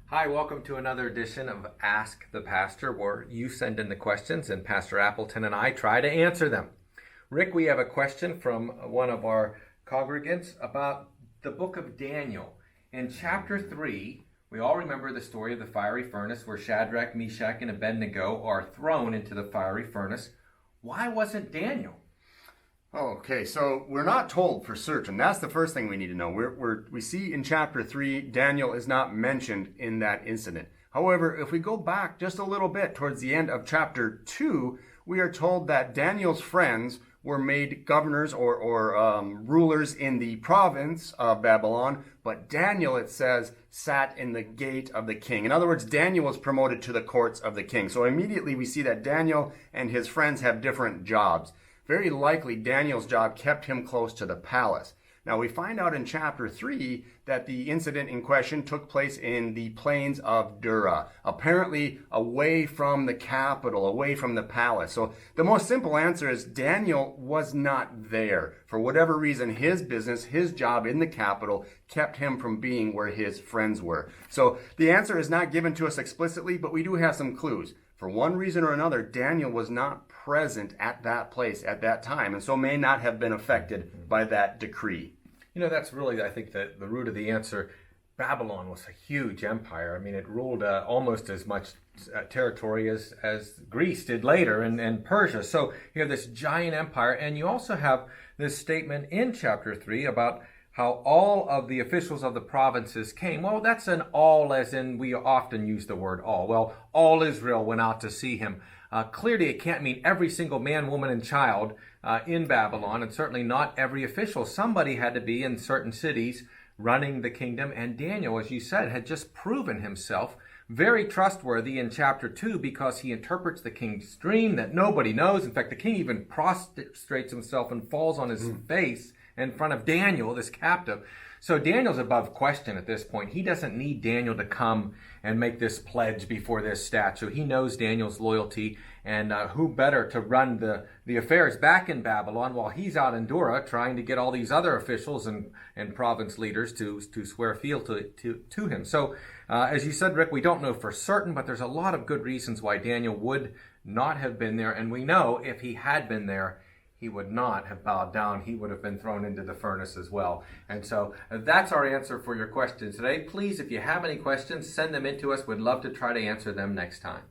Hi, welcome to another edition of Ask the Pastor, where you send in the questions and Pastor Appleton and I try to answer them. Rick, we have a question from one of our congregants about the book of Daniel. In chapter 3, we all remember the story of the fiery furnace where Shadrach, Meshach, and Abednego are thrown into the fiery furnace. Why wasn't Daniel? Okay, so we're not told for certain. That's the first thing we need to know. We see in chapter 3, Daniel is not mentioned in that incident. However, if we go back just a little bit towards the end of chapter 2, we are told that Daniel's friends were made governors or rulers in the province of Babylon, but Daniel, it says, sat in the gate of the king. In other words, Daniel was promoted to the courts of the king. So immediately we see that Daniel and his friends have different jobs. Very likely, Daniel's job kept him close to the palace. Now, we find out in chapter 3 that the incident in question took place in the plains of Dura, apparently away from the capital, away from the palace. So the most simple answer is Daniel was not there. For whatever reason, his business, his job in the capital kept him from being where his friends were. So the answer is not given to us explicitly, but we do have some clues. For one reason or another, Daniel was not present at that place at that time, and so may not have been affected by that decree. You know, that's really, I think, the root of the answer. Babylon was a huge empire. I mean, it ruled almost as much territory as Greece did later and Persia. So you have this giant empire, and you also have this statement in chapter 3 about how all of the officials of the provinces came. Well, that's an all, as in we often use the word all. Well, all Israel went out to see him. Clearly, it can't mean every single man, woman, and child in Babylon, and certainly not every official. Somebody had to be in certain cities running the kingdom, and Daniel, as you said, had just proven himself very trustworthy in chapter 2 because he interprets the king's dream that nobody knows. In fact, the king even prostrates himself and falls on his face in front of Daniel, this captive. So Daniel's above question at this point. He doesn't need Daniel to come and make this pledge before this statue. He knows Daniel's loyalty, and who better to run the affairs back in Babylon while he's out in Dura trying to get all these other officials and province leaders to swear field to him. So as you said, Rick, we don't know for certain, but there's a lot of good reasons why Daniel would not have been there. And we know if he had been there, he would not have bowed down. He would have been thrown into the furnace as well. And so that's our answer for your question today. Please, if you have any questions, send them in to us. We'd love to try to answer them next time.